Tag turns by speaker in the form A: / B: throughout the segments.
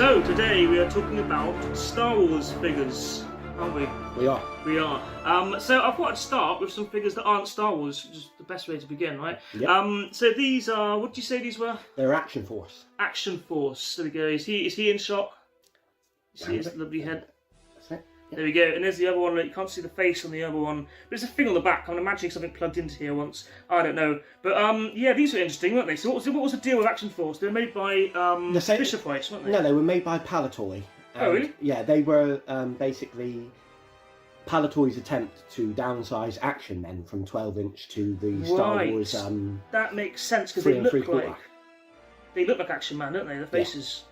A: So today we are talking about Star Wars figures, aren't we?
B: We are.
A: We are. So I thought I'd start with some figures that aren't Star Wars, which is the best way to begin, right?
B: Yep.
A: So these are, what did you say these were?
B: They're Action Force.
A: Action Force. There we go. Is he in shot? You see his lovely head?
B: That's it.
A: There we go. And there's the other one. You can't see the face on the other one. There's a thing on the back. I'm imagining something plugged into here once. I don't know. But yeah, these were interesting, weren't they? So what was the deal with Action Force? They were made by Fisher-Price, weren't they?
B: No, they were made by Palitoy.
A: Oh, really?
B: Yeah, they were basically Palitoy's attempt to downsize Action Men from 12-inch to the Star Wars.
A: That makes sense because
B: 3
A: they look like Action Man, don't they? The faces.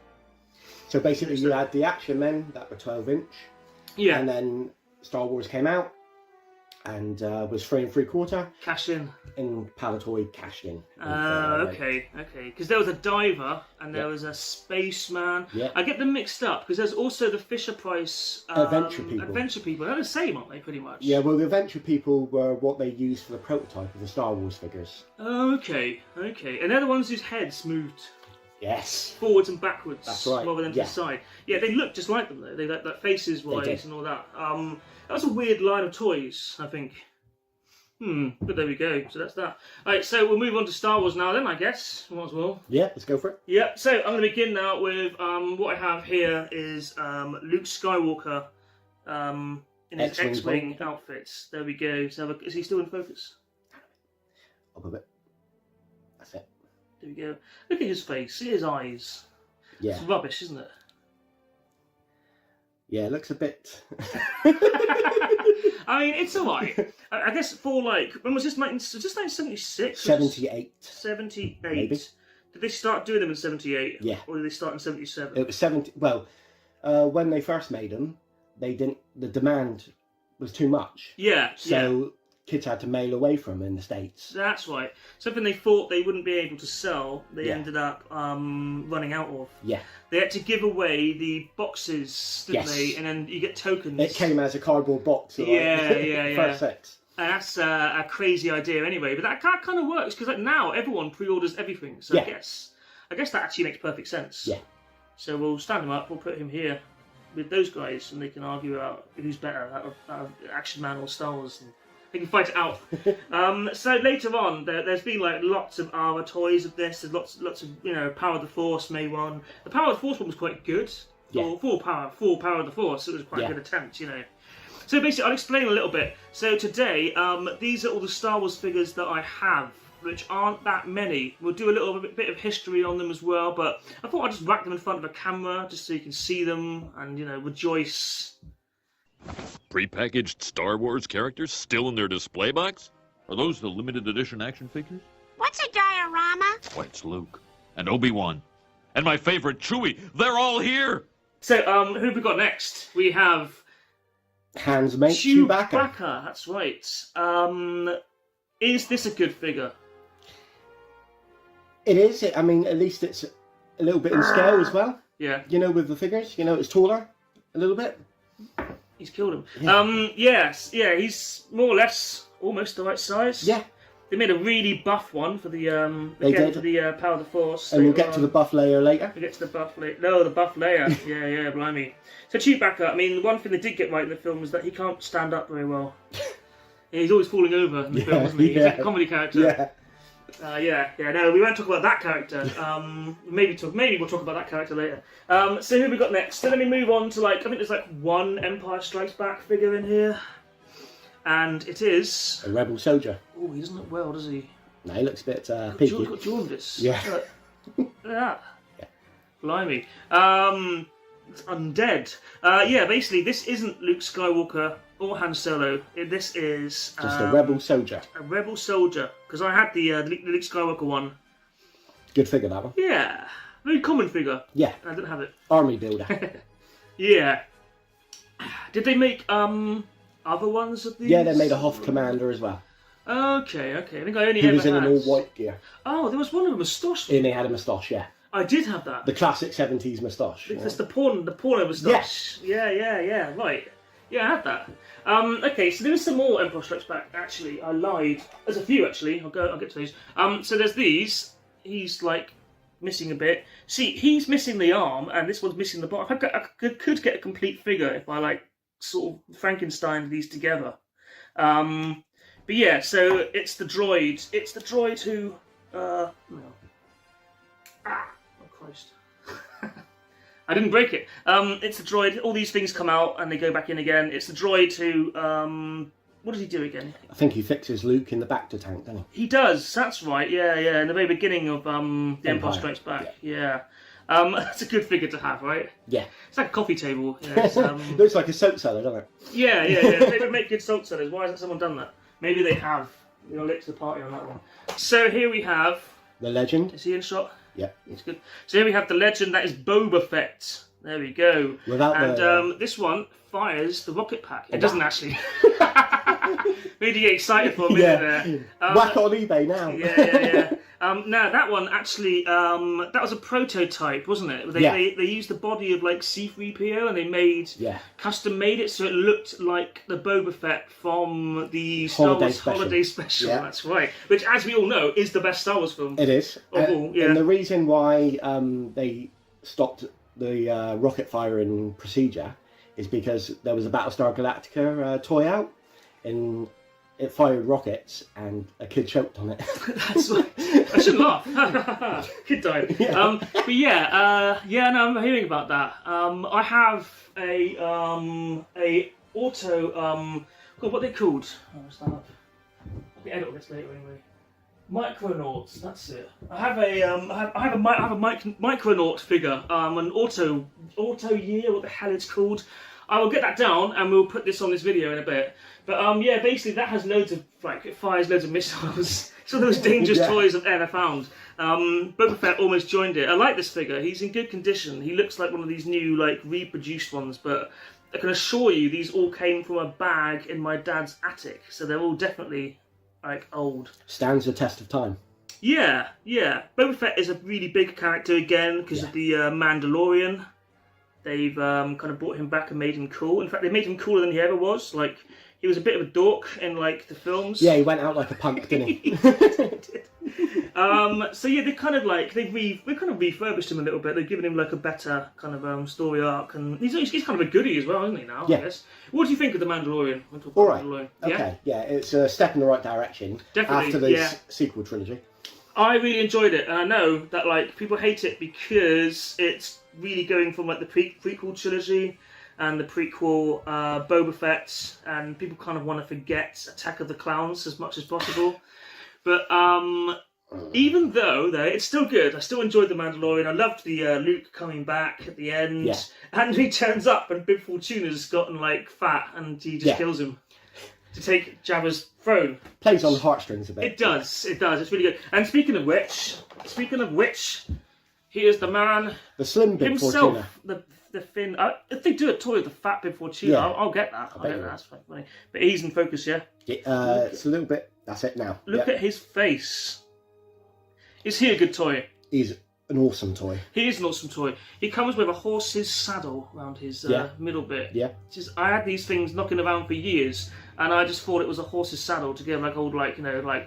B: So basically, you had the Action Men that were 12-inch.
A: Yeah.
B: And then Star Wars came out and was 3 3/4.
A: Cash in.
B: And Palitoy cashed in.
A: Okay. Because there was a diver and there was a spaceman.
B: Yeah.
A: I get them mixed up because there's also the Fisher-Price
B: Adventure People.
A: Adventure People. They're the same, aren't they? Pretty much.
B: Yeah. Well, the Adventure People were what they used for the prototype of the Star Wars figures.
A: Okay. And they're the ones whose heads moved
B: Yes.
A: forwards and backwards.
B: That's right.
A: Rather than to the side. Yeah, they look just like them though. They that faces wise and all that. That was a weird line of toys, I think. But there we go. So that's that. Alright, so we'll move on to Star Wars now then, I guess. Might as well.
B: Yeah, let's go for it.
A: Yeah, so I'm going to begin now with what I have here is Luke Skywalker in his X-Wing outfits. There we go. So is he still in focus?
B: Up a bit. That's it.
A: There we go. Look at his face. See his eyes.
B: Yeah.
A: It's rubbish, isn't it?
B: Yeah, it looks a bit...
A: I mean, it's alright. I guess for like, when was this? 1976?
B: 78.
A: 78.
B: Maybe.
A: Did they start doing them in 78?
B: Yeah.
A: Or did they start in 77?
B: It was 70... Well, when they first made them, they didn't... The demand was too much.
A: Yeah.
B: So kids had to mail away from them in the States.
A: That's right. Something they thought they wouldn't be able to sell, they ended up running out of.
B: Yeah.
A: They had to give away the boxes, didn't they? And then you get tokens.
B: It came as a cardboard box.
A: Yeah.
B: First six.
A: And that's a crazy idea anyway, but that kind of works because like now everyone pre-orders everything. So I guess that actually makes perfect sense.
B: Yeah. So
A: we'll stand him up. We'll put him here with those guys, and they can argue about who's better, out of Action Man or Star Wars. And they can fight it out. So later on, there's been like lots of other toys of this. There's lots of Power of the Force made one. The Power of the Force one was quite good.
B: Yeah.
A: Full power of the Force. It was quite a good attempt, So basically, I'll explain a little bit. So today, these are all the Star Wars figures that I have, which aren't that many. We'll do a little bit of history on them as well, but I thought I'd just rack them in front of a camera just so you can see them and rejoice.
C: Prepackaged Star Wars characters still in their display box? Are those the limited edition action figures?
D: What's a diorama?
C: Why, it's Luke. And Obi-Wan. And my favorite, Chewie. They're all here!
A: So, who have we got next? We have...
B: Hans mate Chewbacca.
A: That's right. Is this a good figure?
B: It is. I mean, at least it's a little bit in scale as well.
A: Yeah.
B: With the figures, it's taller a little bit.
A: He's killed him.
B: Yeah.
A: Yes. Yeah, he's more or less almost the right size.
B: Yeah.
A: They made a really buff one for the for the Power of the Force.
B: And we'll get to the buff layer later.
A: We'll get to the buff layer. No, the buff layer. yeah, blimey. So Chewbacca, I mean, the one thing they did get right in the film is that he can't stand up very well. He's always falling over in the film, isn't he? He's like a comedy character.
B: Yeah.
A: No, we won't talk about that character. Maybe we'll talk about that character later. So who have we got next? So let me move on to I think there's one Empire Strikes Back figure in here. And it is...
B: A rebel soldier.
A: Oh, he doesn't look well, does he?
B: No, he looks a bit peaky.
A: He's got jaundice.
B: Yeah.
A: Look at that.
B: Yeah.
A: Blimey. It's undead. Basically, this isn't Luke Skywalker or Han Solo. This is...
B: Just a rebel soldier.
A: A rebel soldier. Because I had the Luke Skywalker one.
B: Good figure, that one.
A: Yeah. Very common figure.
B: Yeah.
A: I didn't have it.
B: Army builder.
A: Yeah. Did they make other ones of these?
B: Yeah, they made a Hoth Commander as well.
A: Okay. I think I only
B: He
A: ever
B: was in
A: had...
B: an all-white gear.
A: Oh, there was one with a moustache.
B: And he had a moustache, yeah.
A: I did have that.
B: The classic 70s moustache.
A: That's the porno moustache. Yeah, right. Yeah, I had that. Okay, so there is some more Empire Strikes Back, actually. I lied. There's a few, actually. I'll get to those. So there's these. He's missing a bit. See, he's missing the arm, and this one's missing the bottom. I could get a complete figure if I like sort of Frankenstein these together. But yeah, so it's the droid. It's the droid who. No. Oh Christ! I didn't break it. It's the droid. All these things come out and they go back in again. It's the droid who. What does he do again?
B: I think he fixes Luke in the Bacta tank, doesn't he?
A: He does. That's right. Yeah. In the very beginning of The Empire Strikes Back. Yeah. That's a good figure to have, right?
B: Yeah.
A: It's like a coffee table. You know, it's,
B: Looks like a soap cellar, doesn't it?
A: Yeah. They would make good salt cellars. Why hasn't someone done that? Maybe they have. We'll late to the party on that one. So here we have.
B: The legend.
A: Is he in shot?
B: Yeah.
A: It's good. So here we have the legend that is Boba Fett. There we go. This one fires the rocket pack. It doesn't actually. Made you get excited for a minute there.
B: Whack on eBay now.
A: Yeah. Now that one actually, that was a prototype, wasn't it? They used the body of like C-3PO and they custom made it so it looked like the Boba Fett from the Star Wars Holiday Special. Yeah. That's right. Which, as we all know, is the best Star Wars film.
B: It is. And the reason why they stopped the rocket firing procedure is because there was a Battlestar Galactica toy out, and it fired rockets, and a kid choked on it.
A: That's right. I shouldn't laugh. Kid died. Yeah. I'm hearing about that. I have a auto. God, what are they called? I'll stand up. I can edit all this later anyway. Micronauts, that's it. I have a Micronaut figure, an auto year, what the hell it's called. I will get that down and we'll put this on this video in a bit. But basically that has loads of, like, it fires loads of missiles. It's one of those dangerous toys I've ever found. Boba Fett almost joined it. I like this figure. He's in good condition. He looks like one of these new, like, reproduced ones, but I can assure you these all came from a bag in my dad's attic. So they're all definitely, like, old.
B: Stands the test of time.
A: Yeah. Boba Fett is a really big character again because of the Mandalorian. They've kind of brought him back and made him cool. In fact, they made him cooler than he ever was. Like, he was a bit of a dork in, like, the films.
B: Yeah, he went out like a punk, didn't he?
A: So yeah, they kind of refurbished him a little bit. They've given him like a better kind of story arc, and he's kind of a goodie as well, isn't he? Now, I guess. What do you think of the Mandalorian?
B: All right. Okay. Yeah, it's a step in the right direction.
A: Definitely.
B: After the sequel trilogy.
A: I really enjoyed it, and I know that like people hate it because it's really going from like the prequel trilogy and the prequel Boba Fett, and people kind of want to forget Attack of the Clowns as much as possible. But even though it's still good, I still enjoyed the Mandalorian. I loved the Luke coming back at the end, and he turns up and Bib Fortuna's gotten like fat, and he just kills him to take Jabba's throne.
B: Plays on the heartstrings a bit.
A: It does. It's really good. And speaking of which, here's the man,
B: the slim Bib
A: himself,
B: Fortuna.
A: the Finn. If they do a toy of the fat Bib Fortuna, I'll get that. That's funny. But he's in focus,
B: it's a little bit. That's it now.
A: Look at his face. Is he a good toy?
B: He's an awesome toy.
A: He is an awesome toy. He comes with a horse's saddle around his middle bit.
B: Yeah.
A: I had these things knocking around for years, and I just thought it was a horse's saddle to give like old like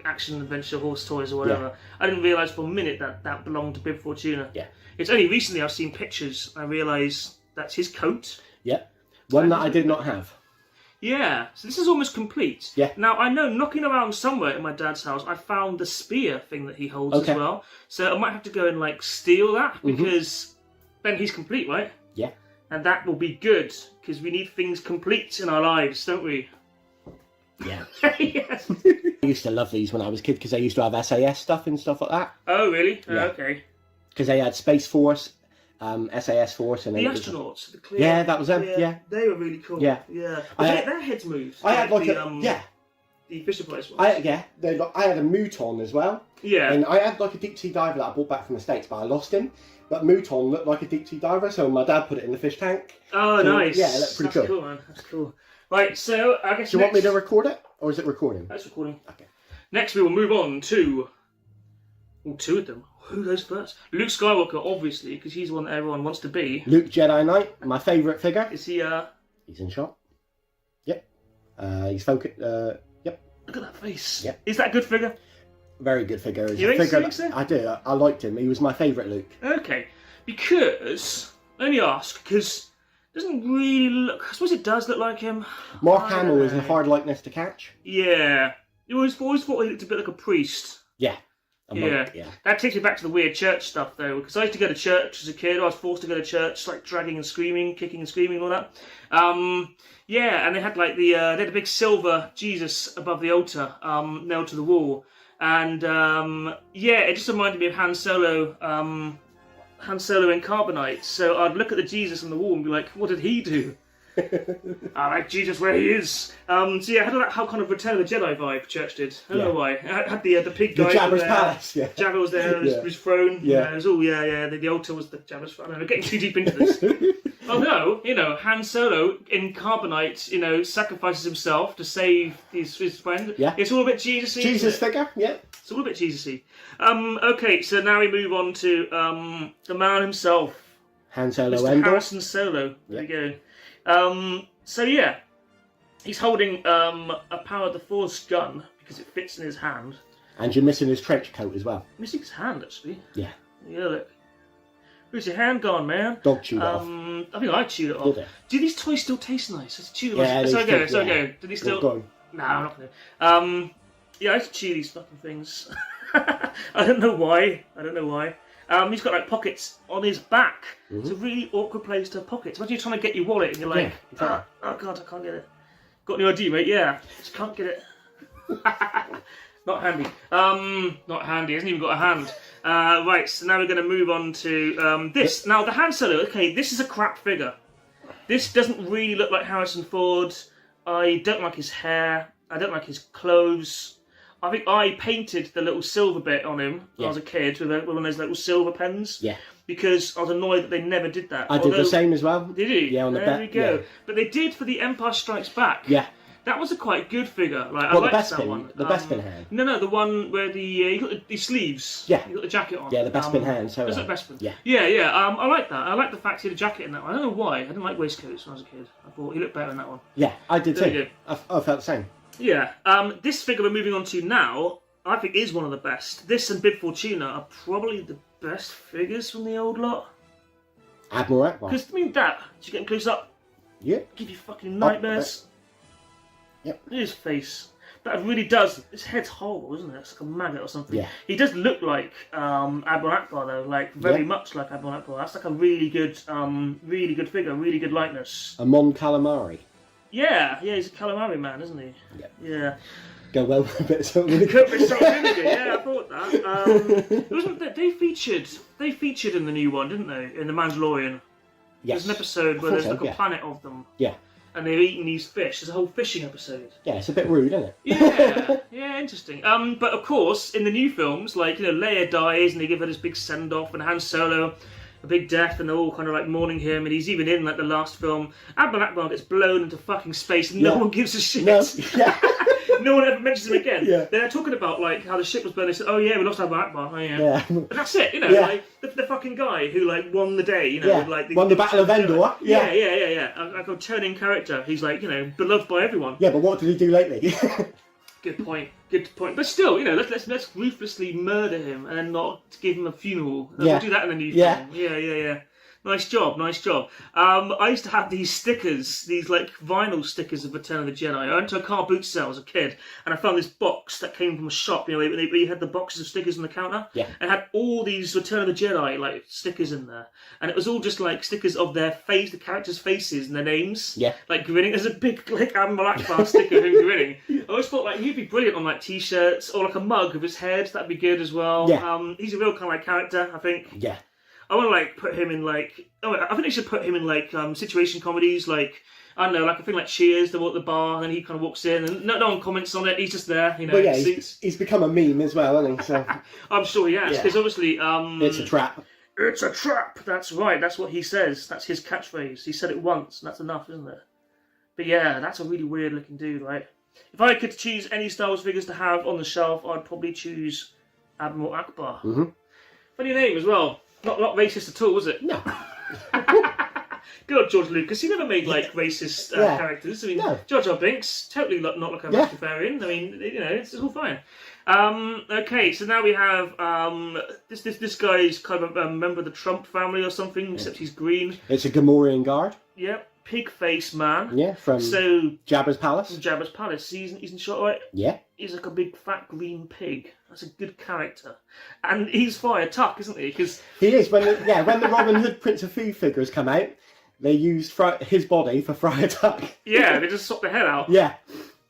A: action adventure horse toys or whatever. Yeah. I didn't realise for a minute that belonged to Bib Fortuna.
B: Yeah.
A: It's only recently I've seen pictures and I realised that's his coat.
B: Yeah. One that I did not have.
A: Yeah, so this is almost complete.
B: Yeah.
A: Now, I know knocking around somewhere in my dad's house, I found the spear thing that he holds as well. So I might have to go and, like, steal that, because then he's complete, right?
B: Yeah.
A: And that will be good, because we need things complete in our lives, don't we?
B: Yeah.
A: Yes.
B: I used to love these when I was a kid, because they used to have SAS stuff and stuff like that.
A: Oh, really?
B: Yeah.
A: Okay.
B: Because they had Space Force, SAS Force, and
A: the astronauts. The clear,
B: yeah, that was them. Yeah,
A: they were really cool.
B: Yeah.
A: Their heads moved.
B: I had like
A: the Fisher Price ones.
B: I had a Mouton as well.
A: Yeah.
B: And I had like a deep sea diver that I brought back from the States, but I lost him. But Mouton looked like a deep sea diver, so my dad put it in the fish tank.
A: Oh,
B: so,
A: nice.
B: Yeah, that's pretty
A: cool. That's cool, man. That's cool. Right, so I guess.
B: Do you want me to record it, or is it recording?
A: That's recording.
B: Okay.
A: Next, we will move on to two of them. Who goes first? Luke Skywalker, obviously, because he's the one that everyone wants to be.
B: Luke Jedi Knight, my favourite figure.
A: Is he?
B: He's in shot. Yep. He's focused. Yep.
A: Look at that face.
B: Yep.
A: Is that a good figure?
B: very good figure. He's
A: You
B: a
A: think
B: figure
A: so?
B: I do. I liked him. He was my favourite Luke.
A: Okay, because only ask because it doesn't really look. I suppose it does look like him.
B: Mark
A: I don't
B: Hamill is a
A: know.
B: hard likeness to catch.
A: Yeah, you always thought he looked a bit like a priest.
B: Yeah. A monk,
A: Yeah.
B: yeah.
A: That takes me back to the weird church stuff though, because I used to go to church as a kid. I was forced to go to church, like dragging and screaming, kicking and screaming, and all that. Yeah, and they had like they had a big silver Jesus above the altar, nailed to the wall, and yeah, it just reminded me of Han Solo in Carbonite. So I'd look at the Jesus on the wall and be like, what did he do? I like Jesus where he is. So yeah, I had that how kind of Return of the Jedi vibe Church did. I don't know why. I had the pig
B: The
A: guy.
B: Jabba's
A: there.
B: Palace, yeah.
A: Jabba was there on
B: Yeah.
A: his throne.
B: Yeah.
A: It was all the altar was the Jabba's throne. I don't know, getting too deep into this. Although, Han Solo in Carbonite, sacrifices himself to save his friend.
B: Yeah.
A: It's all a bit Jesus-y.
B: Jesus
A: isn't it?
B: figure, yeah.
A: It's all a bit Jesus-y. Okay, so now we move on to the man himself,
B: Han Solo
A: Mr.
B: Endor.
A: Harrison Solo. There we go. So yeah, he's holding a Power of the Force gun because it fits in his hand.
B: And you're missing his trench coat as well.
A: Missing his hand actually.
B: Yeah.
A: Yeah, look. Where's your hand gone, man?
B: Dog chewed off.
A: I think I chewed it off.
B: Did it?
A: Do these toys still taste nice? Let's chew them.
B: Yeah,
A: Let's
B: they
A: go.
B: still-
A: Let's
B: yeah.
A: go. Do they still?
B: Go on.
A: No, I'm not gonna. Yeah, I used to chew these fucking things. I don't know why. He's got like pockets on his back. It's a really awkward place to have pockets. Imagine you're trying to get your wallet and you're like,
B: Yeah, exactly.
A: oh god, I can't get it. Got any ID, mate? Yeah, just can't get it. Not handy. Not handy. Hasn't even got a hand. Right, so now we're going to move on to this. Now the Han Solo. Okay, this is a crap figure. This doesn't really look like Harrison Ford. I don't like his hair. I don't like his clothes. I think I painted the little silver bit on him when I was a kid with one of those little silver pens.
B: Yeah.
A: Because I was annoyed that they never did that.
B: I did the same as well.
A: Did he?
B: Yeah, on the
A: there
B: back.
A: we go.
B: Yeah.
A: But they did for the Empire Strikes Back.
B: Yeah.
A: That was a quite good figure. Like, I
B: Well, the
A: liked that
B: Bespin.
A: one.
B: The Bespin hand.
A: No, the one where you got the sleeves.
B: Yeah.
A: You got the jacket on.
B: Yeah, the Bespin hand. So
A: Was it Bespin?
B: Yeah.
A: Yeah. I like that. I like the fact he had a jacket in that one. I don't know why. I didn't like waistcoats when I was a kid. I thought he looked better in that one.
B: Yeah, I did
A: There
B: too.
A: you
B: I felt the same.
A: Yeah. This figure we're moving on to now, I think is one of the best. This and Bib Fortuna are probably the best figures from the old lot.
B: Admiral Akbar.
A: Because, I mean, that, you getting close up,
B: Yeah.
A: give you fucking nightmares.
B: Yep.
A: Look at his face. That really does. His head's horrible, isn't it? It's like a maggot or something.
B: Yeah.
A: He does look like Admiral Akbar though, like very
B: Yeah.
A: much like Admiral Akbar. That's like a really good figure, really good likeness.
B: A Mon Calamari.
A: Yeah, he's a calamari man, isn't he?
B: Yep.
A: Yeah.
B: Go well with a bit of something.
A: Could be salt vinegar. Yeah, I thought that. It wasn't that they featured in the new one, didn't they? In the Mandalorian.
B: Yes.
A: There's an episode
B: I
A: where
B: thought
A: there's
B: so,
A: like a
B: yeah.
A: planet of them.
B: Yeah.
A: And they're eating these fish. There's a whole fishing episode.
B: Yeah, it's a bit rude, isn't it?
A: Yeah, interesting. But of course, in the new films, like, Leia dies and they give her this big send-off, and Han Solo, a big death, and they're all kind of like mourning him, and he's even in like the last film. Admiral Akbar gets blown into fucking space and no
B: Yeah.
A: one gives a shit.
B: No. Yeah.
A: No one ever mentions him again.
B: Yeah.
A: They're talking about like how the ship was burned. They said, "Oh yeah, we lost Admiral Akbar." Oh yeah.
B: Yeah.
A: But that's it,
B: Yeah.
A: like the fucking guy who like won the day,
B: Yeah.
A: with, like
B: Won the Battle of Endor.
A: Yeah,
B: Yeah.
A: Like a turning character. He's like, beloved by everyone.
B: Yeah, but what did he do lately?
A: Good point. But still, let's ruthlessly murder him and then not give him a funeral.
B: Yeah.
A: We'll do that in the new
B: Yeah.
A: film. Yeah. Nice job. I used to have these stickers, these like vinyl stickers of Return of the Jedi. I went to a car boot sale as a kid, and I found this box that came from a shop. Where you had the boxes of stickers on the counter.
B: Yeah.
A: And it had all these Return of the Jedi like stickers in there, and it was all just like stickers of their face, the characters' faces and their names.
B: Yeah.
A: Like grinning. There's a big like Admiral Akbar sticker of him grinning. I always thought like he'd be brilliant on like t-shirts or like a mug of his head. That'd be good as well.
B: Yeah.
A: He's a real kind of like character, I think.
B: Yeah.
A: I want to like put him in like. Oh, I think they should put him in like situation comedies, like I don't know, like a thing like Cheers. They're at the bar, and then he kind of walks in, and no one comments on it. He's just there,
B: Well, yeah,
A: suits.
B: he's become a meme as well, hasn't he? So
A: I'm sure he has,
B: Yeah.
A: because obviously,
B: it's a trap.
A: It's a trap. That's right. That's what he says. That's his catchphrase. He said it once, and that's enough, isn't it? But yeah, that's a really weird looking dude, right? If I could choose any Star Wars figures to have on the shelf, I'd probably choose Admiral Akbar.
B: Mm-hmm.
A: Funny name as well. Not racist at all, was it?
B: No.
A: Good old George Lucas. He never made like racist
B: Yeah.
A: characters. I mean,
B: No.
A: Jar Jar Binks totally not like a
B: Yeah.
A: Rastafarian. I mean, you know, it's all fine. Okay, so now we have this guy's kind of a member of the Trump family or something, except he's green.
B: It's a Gamorrean guard.
A: Yep, pig face man.
B: Yeah, from
A: So
B: Jabba's palace.
A: Jabba's palace. He's in shot right.
B: Yeah.
A: He's like a big fat green pig. That's a good character, and he's Friar Tuck, isn't he? Because
B: He is. When the Robin Hood Prince of Thief figures come out, they used his body for Friar Tuck.
A: yeah, they just swap the head out.
B: Yeah.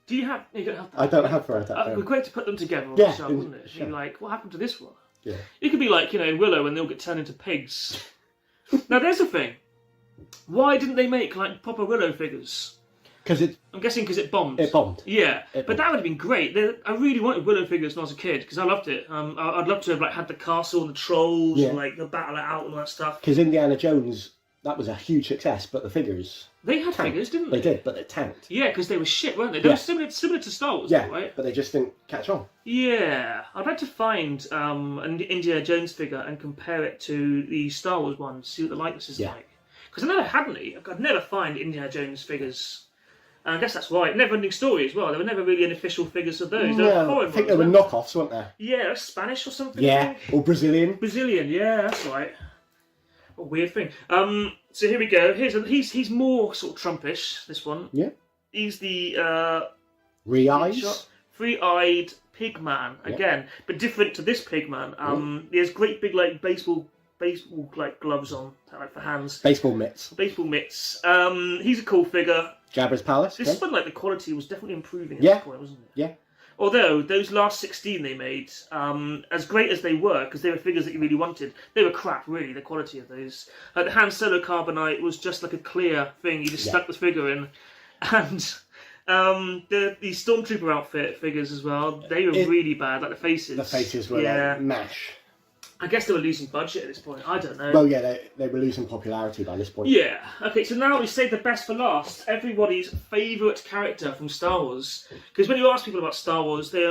A: Do you have? You don't have that.
B: I don't have Friar Tuck.
A: It'd be great to put them together on
B: Yeah,
A: the show, wouldn't it?
B: sure.
A: Be like, what happened to this one?
B: Yeah.
A: It could be like, you know, in Willow when they all get turned into pigs. Now, there's the thing. Why didn't they make, like, proper Willow figures?
B: Because
A: I'm guessing because it bombed.
B: it bombed.
A: Yeah,
B: It
A: but
B: bombed.
A: that would have been great. I really wanted Willow figures when I was a kid because I loved it. I'd love to have like had the castle and the trolls
B: Yeah.
A: and like the battle it out and all that stuff.
B: Because Indiana Jones, that was a huge success, but the figures
A: They had
B: tanked.
A: figures, didn't they?
B: They did, but they tanked.
A: Yeah, because they were shit, weren't they? They
B: Yeah.
A: were similar to Star Wars,
B: Yeah,
A: right?
B: but they just didn't catch on.
A: Yeah, I'd like to find an Indiana Jones figure and compare it to the Star Wars one, see what the likeness is
B: Yeah.
A: like. Because I never had any. I'd never find Indiana Jones figures. And I guess that's why. Never-ending Story as well. There were never really any official figures of those. They were
B: No,
A: foreign
B: I think
A: ones,
B: they were
A: weren't
B: knockoffs, weren't they?
A: Yeah, that's Spanish or something. I
B: Yeah,
A: think.
B: or Brazilian.
A: Brazilian, yeah, that's right. What a weird thing. So here we go. He's more sort of Trumpish, this one.
B: Yeah.
A: He's the
B: Re-eyes.
A: three-eyed pig man
B: Yeah.
A: again, but different to this pig man. He has great big like baseball like gloves on, like for hands.
B: Baseball mitts.
A: Baseball mitts. He's a cool figure.
B: Jabba's palace.
A: This
B: okay.
A: one, like the quality was definitely improving at
B: Yeah.
A: this point, wasn't it?
B: Yeah.
A: Although those last 16 they made, as great as they were, because they were figures that you really wanted, they were crap, really, the quality of those. Like the Han Solo Carbonite was just like a clear thing, you just stuck the figure in. And the Stormtrooper outfit figures as well, they were really bad, like the faces.
B: The faces were like mash.
A: I guess they were losing budget at this point, I don't know.
B: Well, yeah, they were losing popularity by this point.
A: Yeah. Okay, so now we saved the best for last. Everybody's favourite character from Star Wars. Because when you ask people about Star Wars, they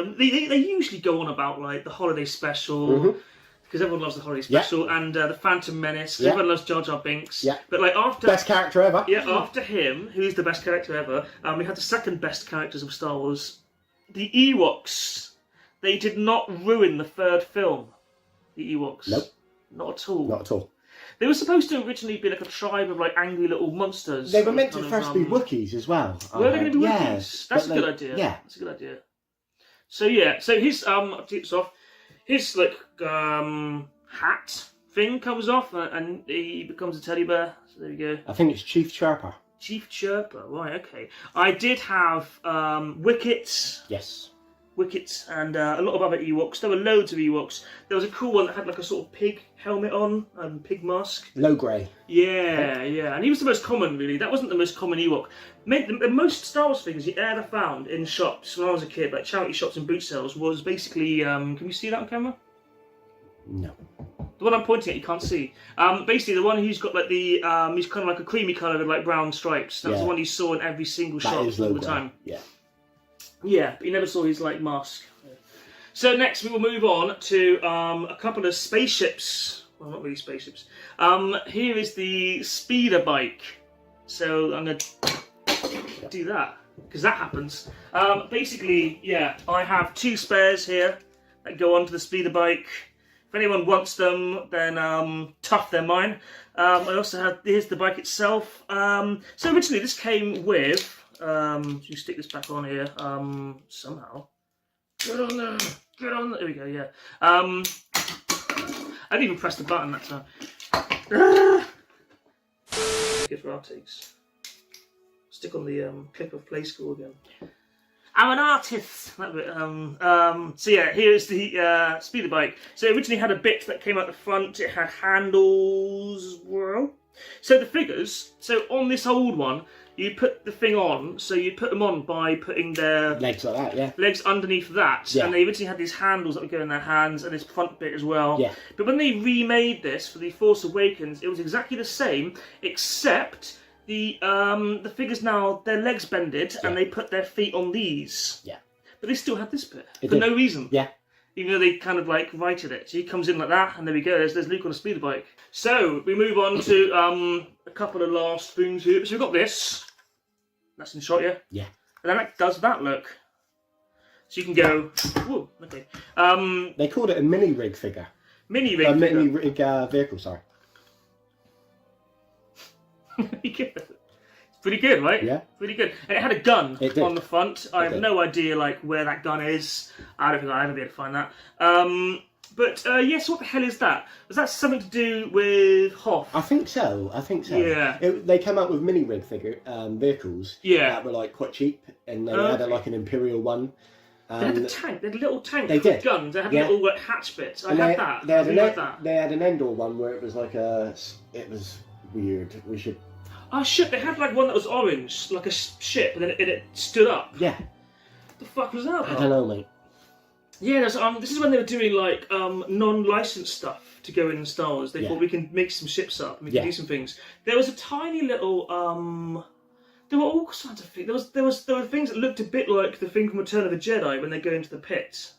A: usually go on about like the holiday special. Because everyone loves the holiday special, and the Phantom Menace. 'Cause everyone loves Jar Jar Binks.
B: Yeah.
A: But like after
B: Best character ever.
A: yeah, after him, who's the best character ever, we had the second best characters of Star Wars, the Ewoks. They did not ruin the third film. The Ewoks.
B: Nope.
A: Not at all.
B: Not at all.
A: They were supposed to originally be like a tribe of like angry little monsters.
B: They were meant to
A: kind of,
B: first be Wookiees as well.
A: Were they going to be Wookiees?
B: Yes,
A: That's a
B: but
A: good
B: they-
A: idea.
B: Yeah.
A: That's a good idea. So yeah, so his tips off, his like hat thing comes off and he becomes a teddy bear. So there you go.
B: I think it's Chief Chirper.
A: Chief Chirper, right? Okay. I did have Wicket.
B: Yes.
A: Wicket and a lot of other Ewoks. There were loads of Ewoks. There was a cool one that had like a sort of pig helmet on and pig mask.
B: Low grey.
A: Yeah, yeah. And he was the most common, really. That wasn't the most common Ewok. The most Star Wars figures you ever found in shops when I was a kid, like charity shops and boot sales, was basically... can you see that on camera?
B: No.
A: The one I'm pointing at, you can't see. Basically, the one who's got like the... he's kind of like a creamy colour with like brown stripes. That was the one you saw in every single
B: That
A: shop
B: is
A: all
B: low
A: the
B: grey.
A: time.
B: Yeah.
A: Yeah, but you never saw his like mask. So next we will move on to a couple of spaceships. Well, not really spaceships. Here is the speeder bike. So I'm going to do that because that happens. Basically, yeah, I have two spares here that go onto the speeder bike. If anyone wants them, then tough, they're mine. I also have, here's the bike itself. So originally this came with, you stick this back on here, somehow. Get on there, get on there. There we go, yeah. I didn't even press the button that time. Good for outtakes. Stick on the clip of Play School again. I'm an artist. That bit. So yeah, here's the speeder bike. So it originally had a bit that came out the front. It had handles as well. So the figures. So on this old one, you put the thing on. So you put them on by putting their
B: Legs like that, yeah.
A: legs underneath that,
B: Yeah.
A: and they originally had these handles that would go in their hands and this front bit as well.
B: Yeah.
A: But when they remade this for the Force Awakens, it was exactly the same, except the figures now, their legs bended and they put their feet on these.
B: Yeah.
A: But they still had this bit
B: It
A: for
B: did.
A: no reason.
B: Yeah.
A: Even though they kind of like righted it. So he comes in like that, and there we go. There's Luke on a speeder bike. So we move on to a couple of last things here. So we've got this. That's in shot, yeah?
B: Yeah.
A: And then that does that look. So you can go, whoa, okay.
B: They called it a mini rig figure.
A: Mini rig
B: A
A: figure.
B: mini rig vehicle, sorry.
A: It's pretty good, right?
B: Yeah.
A: Pretty good. And it had a gun
B: It did.
A: on the front. I have
B: did.
A: no idea like where that gun is. I don't think I'll ever be able to find that. But yes, what the hell is that? Was that something to do with Hoth?
B: I think so.
A: Yeah.
B: They came out with mini rig vehicles.
A: Yeah.
B: That were like quite cheap, and they
A: Okay.
B: had like an Imperial one.
A: They had the tank. They had a little tank
B: They
A: with
B: did.
A: guns. They had
B: Yeah.
A: little like, hatch bits. I
B: And
A: had that.
B: They had,
A: I
B: an,
A: had that.
B: they had an Endor one where it was like it was weird. We should.
A: Oh shit! They had like one that was orange, like a ship, and then it stood up.
B: Yeah.
A: What the fuck was that
B: I
A: about?
B: don't know, mate.
A: Yeah, this is when they were doing like non-licensed stuff to go in Star Wars. They
B: Yeah.
A: thought we can make some ships up, and we
B: Yeah.
A: can do some things. There was a tiny little. There were all sorts of things. There were things that looked a bit like the thing from Return of the Jedi when they go into the pit.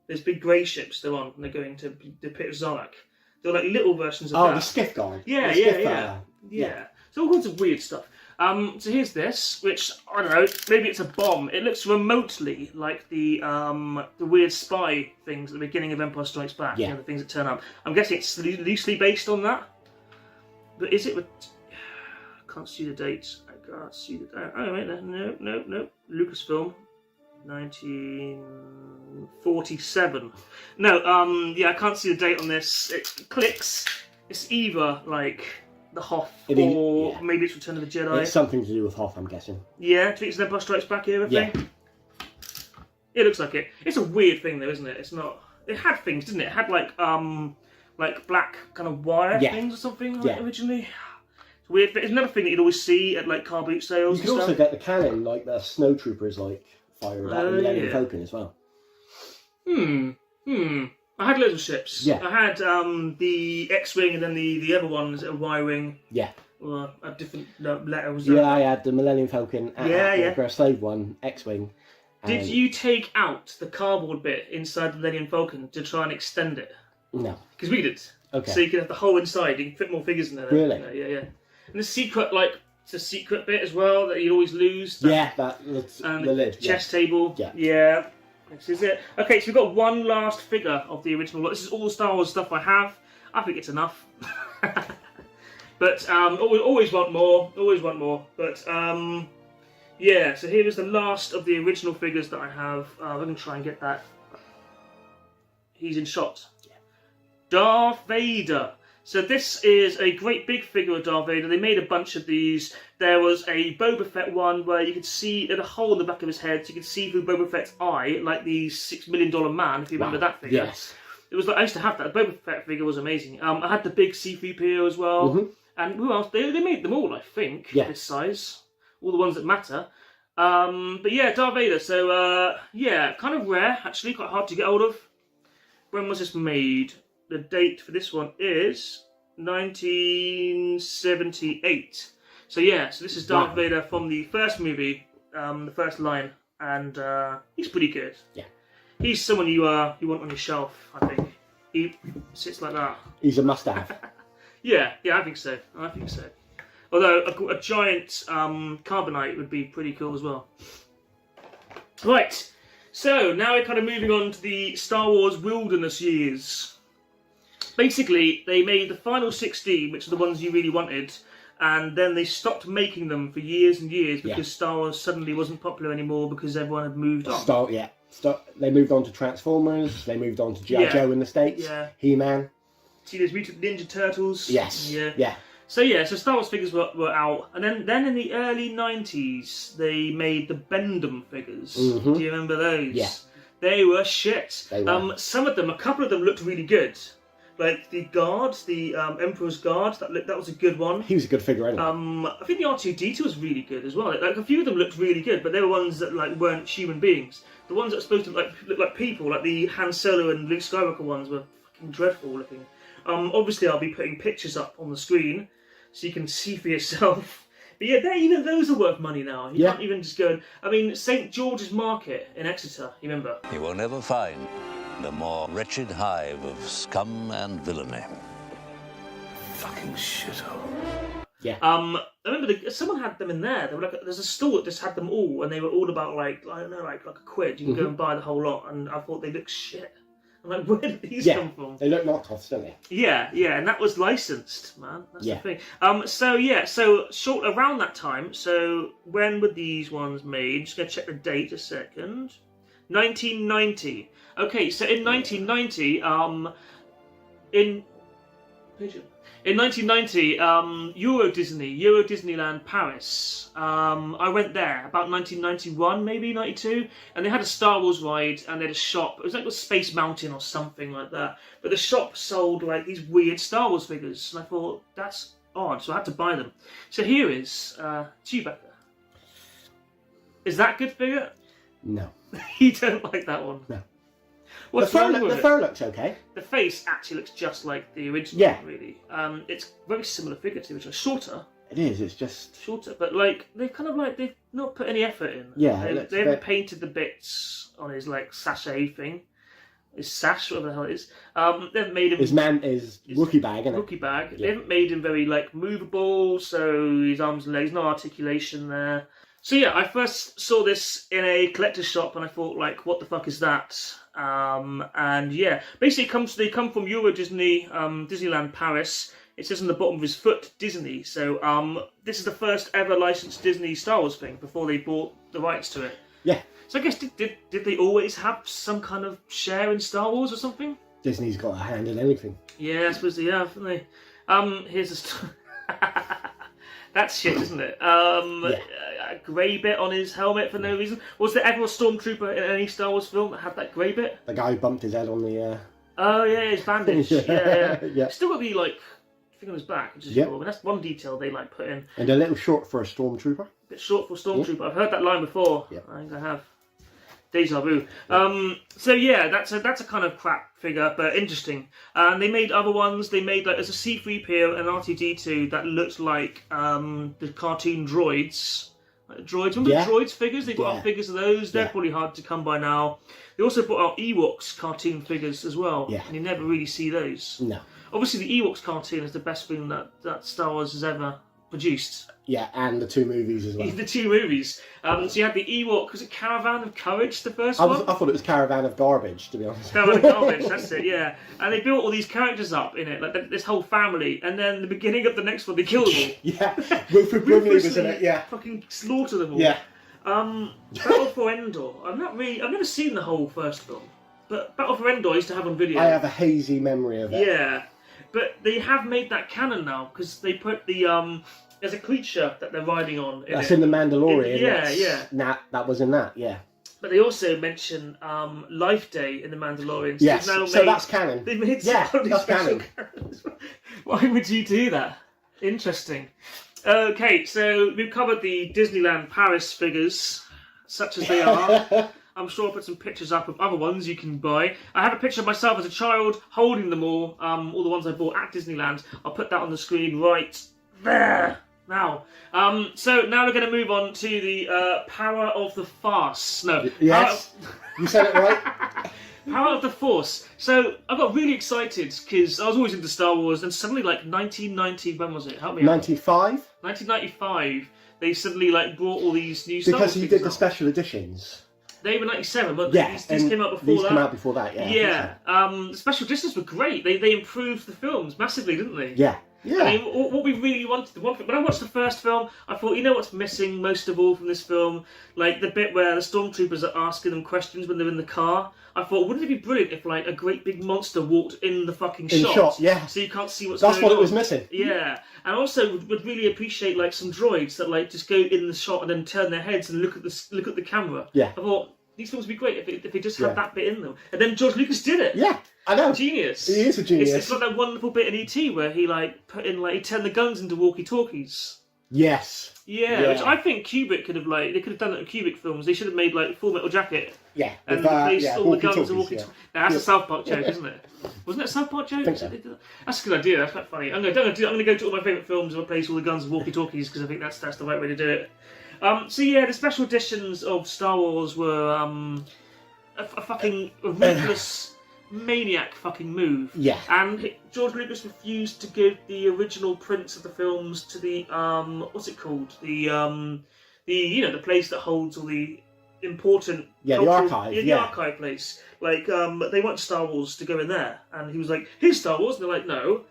A: There's big grey ships they're on when they go into the pit of Zarnak. They're like little versions of
B: Oh,
A: that.
B: the Skiff Guard.
A: Yeah,
B: The
A: yeah,
B: Skiff,
A: yeah. Yeah. So all kinds of weird stuff. So here's this, which I don't know. Maybe it's a bomb. It looks remotely like the weird spy things at the beginning of Empire Strikes Back.
B: Yeah.
A: You know, the things that turn up. I'm guessing it's loosely based on that. But is it? I can't see the dates. I can't see the date. Oh wait, no. Lucasfilm, 1947. No, yeah, I can't see the date on this. It clicks. It's either like the Hoth, or maybe it's Return of the Jedi.
B: It's something to do with Hoth, I'm guessing.
A: Yeah, to it's an Empire Strikes Back era thing. It looks like it. It's a weird thing though, isn't it? It's not. It had things, didn't it? It had like black kind of wire things or something originally. It's weird. But it's another thing that you'd always see at like car boot sales.
B: You can
A: and
B: also
A: stuff.
B: get the cannon, like the snowtroopers, like fire that in Millennium Falcon as well.
A: I had loads of ships.
B: Yeah.
A: I had the X-wing and then the other ones a Y-wing.
B: Yeah.
A: Or a different letter. Was
B: Yeah, I had the Millennium Falcon,
A: yeah.
B: Slave one, X-wing.
A: Did you take out the cardboard bit inside the Millennium Falcon to try and extend it?
B: No.
A: Because we did.
B: Okay.
A: So you can have the whole inside. You can fit more figures in there.
B: Really?
A: Yeah. And the secret, it's a secret bit as well that you'd always lose.
B: That's
A: And
B: the lid.
A: chest table.
B: Yeah.
A: Yeah. This is it. Okay, so we've got one last figure of the original lot. This is all the Star Wars stuff I have. I think it's enough. But always want more. Always want more. But yeah. So here is the last of the original figures that I have. I'm going to try and get that. He's in shot. Yeah. Darth Vader. So this is a great big figure of Darth Vader. They made a bunch of these. There was a Boba Fett one where you could see a hole in the back of his head, so you could see through Boba Fett's eye, like the $6 million man, if you remember that figure.
B: Yes.
A: It was like, I used to have that. The Boba Fett figure was amazing. I had the big C-3PO as well.
B: Mhm.
A: And who else? They made them all, I think, this size. All the ones that matter. But yeah, Darth Vader. So, yeah, kind of rare, actually. Quite hard to get hold of. When was this made? The date for this one is 1978. So yeah, so this is Darth Vader from the first movie, the first line, and he's pretty good.
B: Yeah.
A: He's someone you want on your shelf, I think. He sits like that.
B: He's a must-have.
A: Yeah, I think so. Although a giant carbonite would be pretty cool as well. Right, so now we're kind of moving on to the Star Wars Wilderness years. Basically, they made the final 16, which are the ones you really wanted, and then they stopped making them for years and years because Star Wars suddenly wasn't popular anymore because everyone had moved on.
B: They moved on to Transformers, they moved on to G.I. Joe in the States, He-Man.
A: Teenage Mutant Ninja Turtles.
B: Yes.
A: Yeah. So Star Wars figures were out, and then in the early 90s, they made the Bendham figures.
B: Mm-hmm.
A: Do you remember those?
B: Yeah.
A: They were shit.
B: They were.
A: Some of them, a couple of them looked really good. Like the Guard, the Emperor's Guard, that was a good one.
B: He was a good figure anyway.
A: I think the R2-D2 was really good as well. Like a few of them looked really good, but they were ones that weren't human beings. The ones that were supposed to look like people, like the Han Solo and Luke Skywalker ones, were fucking dreadful looking. Obviously, I'll be putting pictures up on the screen so you can see for yourself. But yeah, even those are worth money now. You can't even just go. St. George's Market in Exeter. You remember?
D: You will never find a more wretched hive of scum and villainy.
E: Fucking shithole.
B: Yeah.
A: I remember someone had them in there. They were like, there's a store that just had them all, and they were all about like I don't know, like a quid. You can go and buy the whole lot, and I thought they looked shit. I'm like, where did these come from?
B: They look knockoffs, don't they?
A: Yeah, and that was licensed, man. That's
B: Yeah.
A: the thing. So short around that time. So when were these ones made? Just gonna check the date a second. 1990. Okay, so in 1990, in 1990, Euro Disneyland Paris. I went there about 1991, maybe 92, and they had a Star Wars ride and they had a shop. It was like a Space Mountain or something like that. But the shop sold like these weird Star Wars figures, and I thought that's odd, so I had to buy them. So here is Chewbacca. Is that a good figure?
B: No.
A: You don't like that one?
B: No.
A: What's
B: the
A: wrong with
B: the
A: it?
B: fur looks okay.
A: The face actually looks just like the original,
B: Yeah.
A: really. It's very similar figure to the original.
B: It is. It's just.
A: Shorter, but like they've not put any effort in.
B: Yeah,
A: they,
B: it looks
A: they
B: a
A: haven't
B: bit-
A: painted the bits on his like sachet thing, his sash, whatever the hell it is. They haven't made him
B: His Wookiee bag, isn't it?
A: rookie bag.
B: Yeah.
A: They haven't made him very like movable, so his arms and legs, no articulation there. So yeah, I first saw this in a collector's shop, and I thought, like, what the fuck is that? And yeah, basically they come from Euro Disneyland Paris. It says on the bottom of his foot, Disney. So this is the first ever licensed Disney Star Wars thing before they bought the rights to it.
B: Yeah.
A: So I guess did they always have some kind of share in Star Wars or something?
B: Disney's got a hand in anything.
A: Yeah, I suppose they have, haven't they? Here's a That's shit, isn't it? A grey bit on his helmet for no reason. Was there ever a stormtrooper in any Star Wars film that had that grey bit?
B: The guy who bumped his head on the.
A: Oh yeah, his bandage. yeah.
B: Yeah.
A: Still got the like thing on his back, which is
B: Yeah.
A: cool. And that's one detail they like put in.
B: And a little short for a stormtrooper.
A: Bit short for stormtrooper. I've heard that line before.
B: Yeah.
A: I think I have. Deja vu. So yeah, that's a kind of crap figure, but interesting. And they made other ones. They made like there's a C-3PO and R2-D2 that looks like the cartoon droids. Like droids. Remember
B: Yeah.
A: the droids figures? They brought
B: Yeah.
A: out figures of those. They're
B: Yeah.
A: probably hard to come by now. They also brought out Ewoks cartoon figures as well.
B: Yeah.
A: And you never really see those.
B: No.
A: Obviously, the Ewoks cartoon is the best thing that Star Wars has ever produced.
B: Yeah, and the 2 movies as well.
A: The 2 movies. So you had the Ewok, was it Caravan of Courage, the first
B: I
A: one?
B: thought it was Caravan of Garbage, to be honest.
A: Caravan of Garbage, that's it, yeah. And they built all these characters up in it, like this whole family, and then the beginning of the next one, they killed them all.
B: Yeah, Wilford Brimley was in
A: Ruthlessly
B: it, yeah.
A: Fucking slaughter them all.
B: Yeah.
A: Battle for Endor. I've never seen the whole first film, but Battle for Endor I used to have on video.
B: I have a hazy memory of it.
A: Yeah, but they have made that canon now because they put the there's a creature that they're riding on.
B: That's in The Mandalorian.
A: Yeah, yeah.
B: That was in that, yeah.
A: But they also mention Life Day in The Mandalorian.
B: Yes,
A: they've now
B: so
A: made-
B: that's canon.
A: They made
B: Yeah,
A: some of these
B: that's
A: special
B: canon.
A: characters. Why would you do that? Interesting. Okay, so we've covered the Disneyland Paris figures, such as they are. I'm sure I'll put some pictures up of other ones you can buy. I have a picture of myself as a child holding them all the ones I bought at Disneyland. I'll put that on the screen right there. Now, so now we're going to move on to the Power of the Farce. No,
B: Yes, you said it right.
A: Power of the Force. So I got really excited because I was always into Star Wars, and suddenly, like 1990, when was it? Help me out.
B: 95?
A: 1995. They suddenly like brought all these new Star
B: Because
A: Wars
B: he
A: figures
B: did the
A: out.
B: special editions.
A: They were 97, weren't they?
B: Yeah,
A: These
B: and
A: came out before
B: these
A: that.
B: came out before that, yeah. I think
A: Yeah. The special editions were great. They improved the films massively, didn't they?
B: so. Yeah. Yeah.
A: I mean, what we really wanted, when I watched the first film, I thought, you know what's missing most of all from this film? Like the bit where the stormtroopers are asking them questions when they're in the car. I thought, wouldn't it be brilliant if like a great big monster walked in the fucking
B: In shot, yeah.
A: so you can't see what's
B: That's
A: going
B: what
A: on.
B: it was missing.
A: Yeah, and also would really appreciate like some droids that like just go in the shot and then turn their heads and look at the camera.
B: Yeah.
A: I thought these films would be great if they just had
B: Yeah.
A: that bit in them. And then George Lucas did it.
B: Yeah, I know.
A: Genius.
B: He is a genius.
A: It's like that wonderful bit in E.T. where he like put in like he turned the guns into walkie-talkies.
B: Yes.
A: Yeah, which I think Kubrick could have like they could have done it in Kubrick films. They should have made like Full Metal Jacket
B: Yeah.
A: and
B: with,
A: replaced all the guns and
B: walkie-talkies,
A: walkie-talkies.
B: yeah.
A: Now that's
B: Yeah.
A: a South Park joke, isn't it? Wasn't it a South Park joke?
B: Think so.
A: That's a good idea. That's quite funny. I'm going to go to all my favourite films and replace all the guns with walkie-talkies because I think that's the right way to do it. So yeah, the special editions of Star Wars were a fucking ruthless. maniac fucking move.
B: Yeah.
A: And George Lucas refused to give the original prints of the films to the what's it called? The the place that holds all the important
B: the
A: cultural-
B: archive.
A: the archive place. Like they want Star Wars to go in there, and he was like, "Here's Star Wars," and they're like, "No.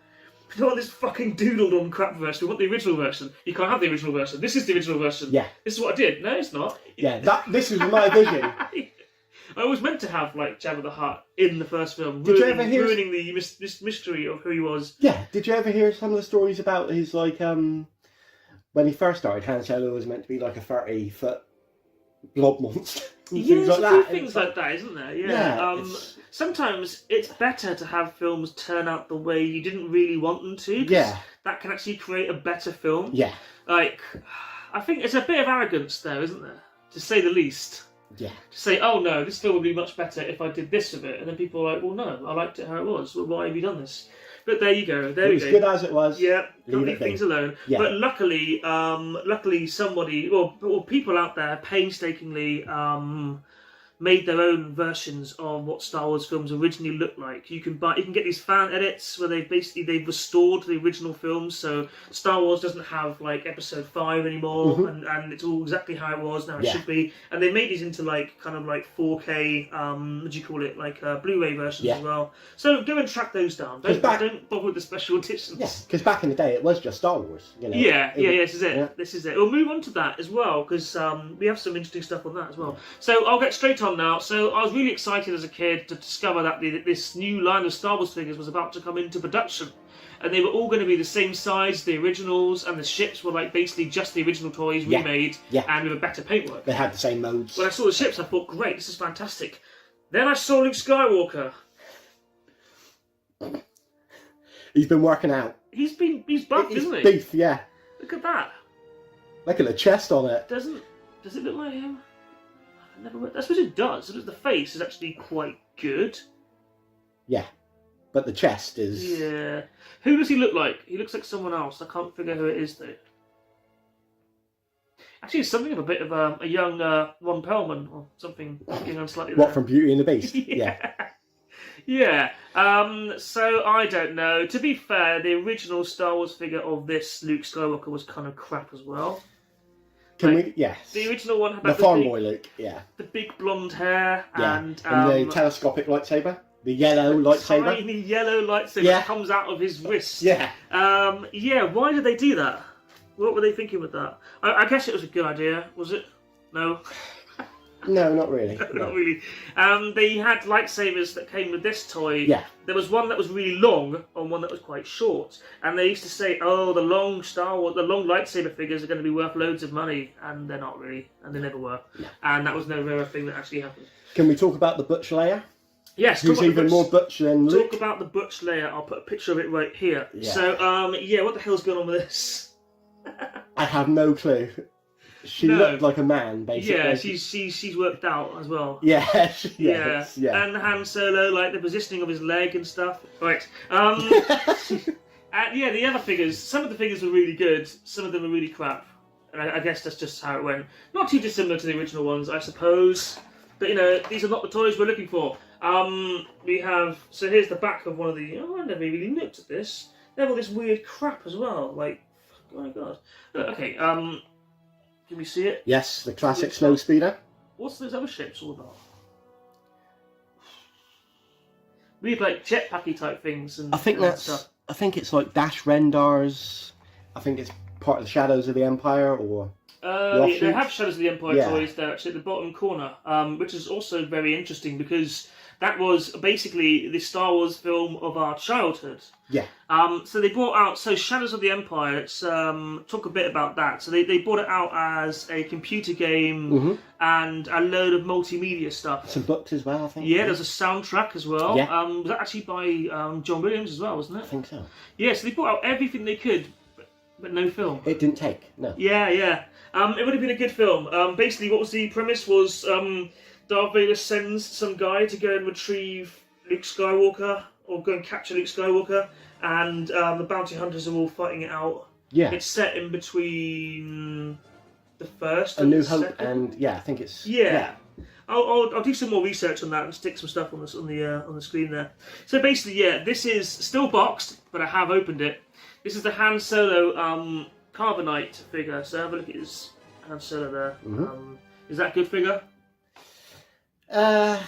A: We don't want this fucking doodled on crap version. We want the original version. You can't have the original version. This is the original version.
B: Yeah.
A: This is what I did. No, it's not.
B: Yeah, this was my vision.
A: I always meant to have like Jabba the Hutt in the first film,
B: Did you ever hear-
A: ruining the mystery of who he was.
B: Yeah, did you ever hear some of the stories about his, like, when he first started, Han Solo was meant to be like a 30-foot blob monster? and
A: Yeah,
B: things
A: there's
B: like
A: a few
B: that.
A: things
B: It's
A: like that, isn't there? Yeah.
B: Yeah, it's-
A: Sometimes it's better to have films turn out the way you didn't really want them to. 'cause
B: Yeah.
A: That can actually create a better film.
B: Yeah,
A: Like, I think it's a bit of arrogance there, isn't there? To say the least.
B: yeah.
A: To say, oh no, this film would be much better if I did this with it. And then people are like, well, no, I liked it how it was. Well, why have you done this? But there you go. There
B: It
A: we
B: was
A: go.
B: good as it was.
A: Yeah,
B: Leave
A: don't
B: it
A: leave
B: be.
A: things alone.
B: Yeah.
A: But luckily somebody, or people out there painstakingly made their own versions of what Star Wars films originally looked like. You can get these fan edits where they've restored the original films, so Star Wars doesn't have like Episode 5 anymore, and it's all exactly how it was now. It
B: Yeah.
A: should be, and they made these into like kind of like 4K, what do you call it, like Blu-ray versions
B: Yeah.
A: as well. So go and track those down. Don't bother with the special editions.
B: Yeah, because back in the day it was just Star Wars, you know.
A: Yeah, this is it.
B: Yeah.
A: This is it. We'll move on to that as well, because we have some interesting stuff on that as well. So I'll get straight on now. So I was really excited as a kid to discover that this new line of Star Wars figures was about to come into production. And they were all going to be the same size, the originals, and the ships were like basically just the original toys
B: Yeah.
A: remade
B: Yeah.
A: and with a better paintwork.
B: They had the same modes.
A: When I saw the ships, I thought, great, this is fantastic. Then I saw Luke Skywalker.
B: He's been working out.
A: He's buffed,
B: He's
A: isn't he?
B: beef, yeah.
A: Look at that.
B: Look at the chest on it.
A: Does it look like him? I suppose it does. The face is actually quite good.
B: Yeah. But the chest is...
A: Yeah. Who does he look like? He looks like someone else. I can't figure who it is though. Actually, it's something of a bit of a young Ron Perlman or something. Looking on slightly
B: What,
A: there.
B: from Beauty and the Beast?
A: Yeah. Yeah. So I don't know. To be fair, the original Star Wars figure of this Luke Skywalker was kind of crap as well.
B: Can
A: Like,
B: we... Yes.
A: The original one had
B: The
A: the
B: farm
A: big,
B: boy Luke, yeah.
A: the big blonde hair
B: Yeah.
A: and
B: the telescopic lightsaber. The yellow lightsaber.
A: tiny yellow lightsaber
B: Yeah.
A: that comes out of his wrist.
B: Yeah.
A: Why did they do that? What were they thinking with that? I guess it was a good idea, was it? No,
B: No, not really.
A: not
B: No.
A: really. They had lightsabers that came with this toy.
B: Yeah.
A: There was one that was really long and one that was quite short. And they used to say, oh, the long lightsaber figures are going to be worth loads of money. And they're not really. And they never were.
B: No.
A: And that was never a thing that actually happened.
B: Can we talk about the Butch Leia?
A: Yes,
B: Who's
A: talk about the
B: even
A: Butch-
B: more Butch than Luke?
A: Talk about the Butch Leia. I'll put a picture of it right here.
B: Yeah.
A: So, what the hell's going on with this?
B: I have no clue. She
A: No.
B: looked like a man, basically.
A: Yeah, she's worked out as well.
B: Yeah,
A: Yeah.
B: yeah.
A: And Han Solo, like the positioning of his leg and stuff. Right. And yeah, the other figures. Some of the figures were really good. Some of them were really crap. And I guess that's just how it went. Not too dissimilar to the original ones, I suppose. But these are not the toys we're looking for. We have. So here's the back of one of the. Oh, I never really looked at this. They have all this weird crap as well. Like, oh my god. Okay. Can we see it?
B: Yes, the classic snow speeder.
A: What's those other ships all about? Weird, like jetpacky type things and
B: I think
A: and
B: that's.
A: stuff.
B: I think it's like Dash Rendars. I think it's part of the Shadows of the Empire, or
A: They
B: offshoots?
A: have Shadows of the Empire
B: Yeah.
A: toys there actually at the bottom corner, which is also very interesting because that was basically the Star Wars film of our childhood.
B: yeah,
A: So they brought out Shadows of the Empire. Let's talk a bit about that. So they brought it out as a computer game and a load of multimedia stuff.
B: some books as well. I think.
A: Yeah, there's a soundtrack as well.
B: Yeah.
A: Was that actually by John Williams as well, wasn't
B: I
A: it?
B: think so.
A: Yeah, so they brought out everything they could, but no film.
B: It didn't take. No.
A: Yeah. It would have been a good film. Basically, what was the premise was Darth Vader sends some guy to go and retrieve Luke Skywalker, or go and capture Luke Skywalker, and the bounty hunters are all fighting it out.
B: Yeah.
A: It's set in between the first
B: A
A: and
B: New
A: the
B: Hope,
A: second.
B: and yeah, I think it's.
A: Yeah. I'll do some more research on that and stick some stuff on the screen there. So basically, yeah, this is still boxed, but I have opened it. This is the Han Solo Carbonite figure. So have a look at his Han Solo there. Is that a good figure? It's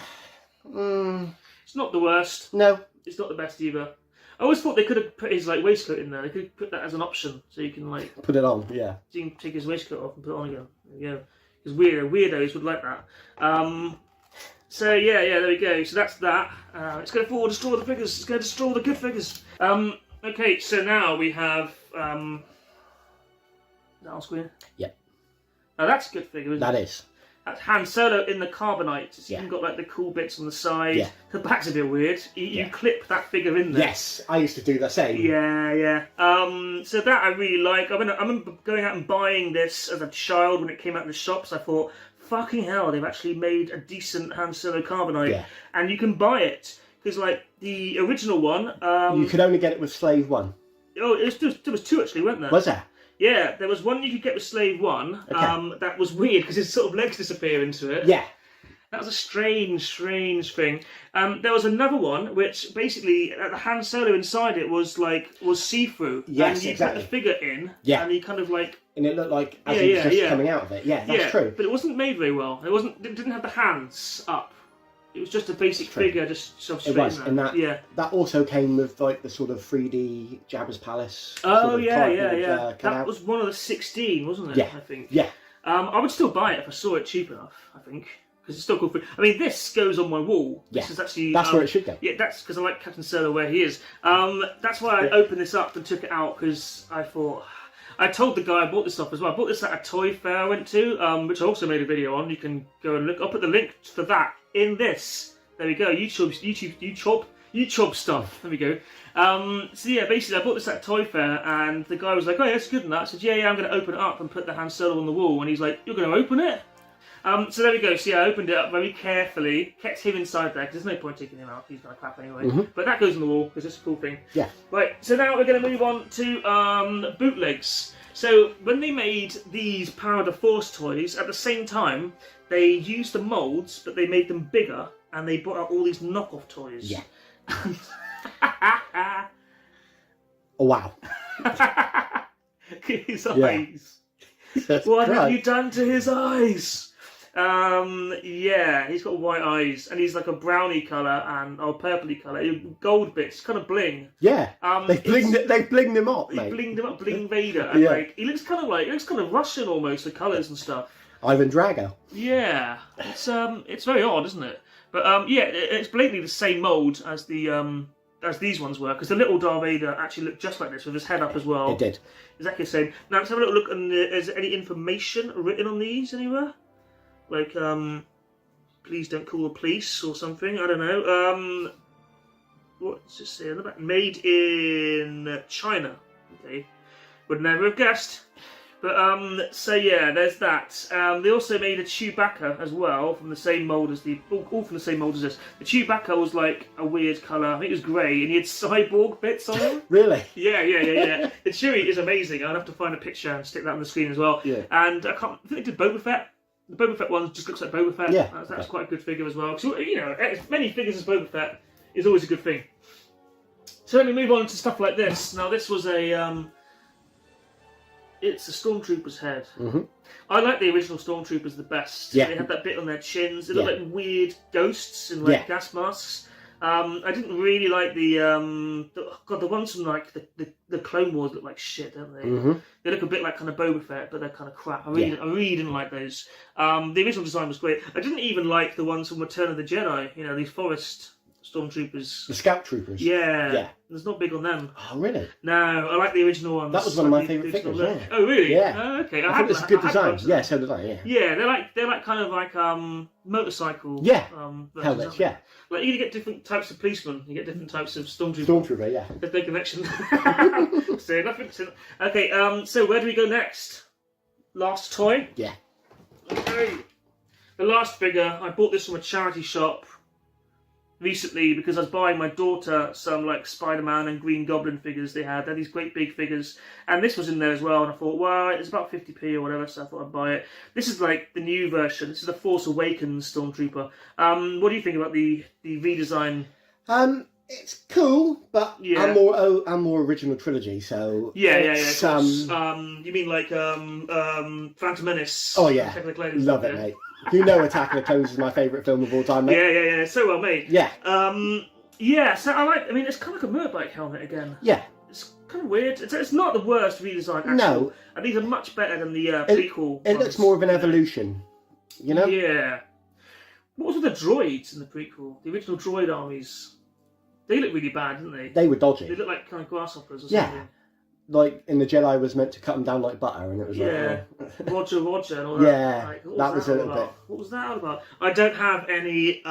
A: not the worst.
B: No.
A: It's not the best either. I always thought they could have put his like waistcoat in there. They could have put that as an option, so you can like
B: put it on. Yeah.
A: So you can take his waistcoat off and put it on again. There you go. Because weirdos would like that. So yeah, there we go. So that's that. It's going to destroy the figures. It's going to destroy the good figures. Okay, so now we have is that on screen?
B: Yep.
A: Now that's a good figure, isn't it?
B: That is.
A: That's Han Solo in the Carbonite. It's
B: Yeah.
A: even got like the cool bits on the side.
B: Yeah.
A: The back's a bit weird. You clip that figure in there.
B: Yes, I used to do the same.
A: Yeah. So that I really like. I remember going out and buying this as a child when it came out in the shops. I thought, fucking hell, they've actually made a decent Han Solo Carbonite.
B: Yeah.
A: And you can buy it. Because like the original one...
B: you could only get it with Slave 1.
A: Oh, there was two actually, weren't there?
B: Was there?
A: Yeah, there was one you could get with Slave 1.
B: Okay.
A: That was weird because his sort of legs disappear into it.
B: Yeah.
A: That was a strange thing. There was another one which basically the Han Solo inside it was see-through.
B: Yes,
A: and you
B: exactly.
A: put the figure in, and he kind of like...
B: And it looked like as he was just coming out of it. Yeah, that's true.
A: But it wasn't made very well. It didn't have the hands up. It was just a basic figure, just sort of straight
B: It was,
A: in there.
B: and that also came with like the sort of 3D Jabba's Palace.
A: Oh
B: sort of
A: yeah. That
B: cutout.
A: was one of the 16, wasn't it?
B: Yeah.
A: I think.
B: Yeah.
A: I would still buy it if I saw it cheap enough. I think because it's still cool. I mean, this goes on my wall.
B: Yeah.
A: This is actually
B: that's where it should go.
A: Yeah, that's because I like Captain Solo where he is. That's why I opened this up and took it out because I thought. I told the guy I bought this off as well. I bought this at a toy fair I went to, which I also made a video on. You can go and look. I'll put the link for that in this. There we go. YouTube stuff. There we go. So yeah, basically I bought this at a toy fair, and the guy was like, "Oh, yeah, that's good." And that I said, "Yeah, I'm going to open it up and put the Han Solo on the wall." And he's like, "You're going to open it?" So there we go. So yeah, I opened it up very carefully, kept him inside there because there's no point taking him out. He's going to crap anyway. But that goes on the wall because it's a cool thing.
B: Yeah.
A: Right. So now we're going to move on to bootlegs. So when they made these Power of the Force toys, at the same time they used the molds, but they made them bigger. And they brought out all these knockoff toys.
B: Yeah. Oh, wow.
A: His eyes.
B: That's
A: What
B: right.
A: have you done to his eyes? Yeah, he's got white eyes, and he's like a brownie colour or purpley colour, gold bits, kind of bling.
B: Yeah. They blinged him up, mate.
A: They blinged him up, Bling Vader, and like he looks kind of Russian almost, the colours and stuff.
B: Ivan Drago.
A: Yeah, it's very odd, isn't it? But yeah, it's blatantly the same mould as these ones were, because the little Darth Vader actually looked just like this with his head up as well.
B: It did.
A: Exactly the same. Now let's have a little look. Is there any information written on these anywhere? Like, please don't call the police or something. I don't know. What's this here? Made in China. Okay, would never have guessed. But so yeah, there's that. They also made a Chewbacca as well from the same mold as all from the same mold as this. The Chewbacca was like a weird colour. I think it was grey, and he had cyborg bits on him.
B: Really?
A: Yeah. The Chewie is amazing. I'll have to find a picture and stick that on the screen as well.
B: Yeah.
A: And I think they did Boba Fett. The Boba Fett one just looks like Boba Fett.
B: Yeah.
A: That's quite a good figure as well. So, you know, as many figures as Boba Fett is always a good thing. So let me move on to stuff like this. Now this was a it's a Stormtrooper's head.
B: Mm-hmm.
A: I like the original Stormtroopers the best.
B: Yeah.
A: They had that bit on their chins. They look like weird ghosts in like gas masks. I didn't really like the ones from like the Clone Wars look like shit, don't they?
B: Mm-hmm.
A: They look a bit like kind of Boba Fett, but they're kind of crap. I really didn't like those. The original design was great. I didn't even like the ones from Return of the Jedi. You know, these forest Stormtroopers.
B: The Scout Troopers.
A: Yeah. It's not big on them.
B: Oh, really?
A: No, I like the original ones.
B: That was one of my favourite figures. Yeah.
A: Oh, really?
B: Yeah.
A: Oh, okay.
B: I think it's a good design. Yeah, so did I. Yeah.
A: Yeah, they're like kind of like motorcycle.
B: Yeah.
A: Helmets.
B: Yeah.
A: Like you get different types of policemen. You get different types of stormtroopers.
B: Stormtrooper. Yeah.
A: There's no connection. So nothing. Okay. So where do we go next? Last toy.
B: Yeah.
A: Okay. The last figure. I bought this from a charity shop. recently because I was buying my daughter some like Spider-Man and Green Goblin figures they had. They're these great big figures, and this was in there as well. And I thought, well, it's about 50p or whatever, so I thought I'd buy it. This is like the new version. This is the Force Awakens Stormtrooper. What do you think about the redesign?
B: It's cool, but
A: Yeah.
B: I'm more original trilogy. So
A: Yeah.
B: it's,
A: Of course. You mean like Phantom Menace?
B: Oh yeah,
A: Attack of the Clones,
B: love it,
A: yeah.
B: mate. You know, Attack of the Clones is my favourite film of all time, mate.
A: Yeah. So well made.
B: Yeah.
A: Yeah. So I like. I mean, it's kind of like a Murdoch helmet again.
B: Yeah.
A: It's kind of weird. It's not the worst redesign. Actually.
B: No.
A: And these are much better than the prequel.
B: It
A: ones.
B: looks more of an evolution, you know.
A: Yeah. What was with the droids in the prequel? The original droid armies. They look really bad, didn't they?
B: They were
A: They
B: dodgy.
A: look like kind of grasshoppers or
B: Yeah.
A: something.
B: Like in the Jedi was meant to cut them down like butter, and it was
A: Yeah.
B: like,
A: Roger, and all that.
B: Yeah,
A: Like, what
B: that was a
A: all
B: little
A: about?
B: bit.
A: What was that all about? I don't have any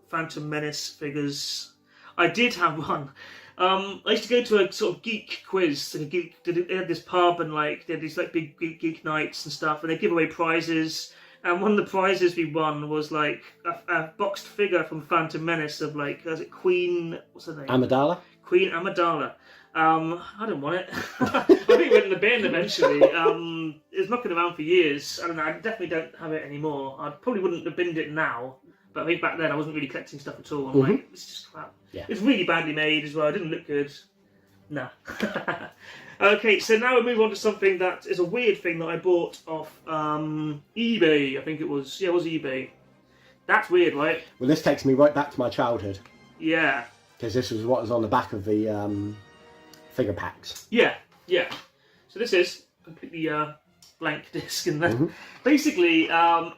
A: Phantom Menace figures. I did have one. I used to go to a sort of geek quiz. Like they had this pub and like they had these like big geek nights and stuff, and they give away prizes. And one of the prizes we won was like a boxed figure from Phantom Menace of like, is it Queen? What's her name?
B: Amidala.
A: Queen Amidala. I don't want it. I think it went in the bin eventually. It's not been around for years. I don't know. I definitely don't have it anymore. I probably wouldn't have binned it now. But I think back then I wasn't really collecting stuff at all. I'm like, it's just crap.
B: Yeah.
A: It's really badly made as well. It didn't look good. No. Okay, so now we move on to something that is a weird thing that I bought off eBay. I think it was. Yeah, it was eBay. That's weird, right?
B: Well, this takes me right back to my childhood
A: Yeah.
B: because this was what was on the back of the figure packs.
A: Yeah. So this is completely blank disc in there. Basically,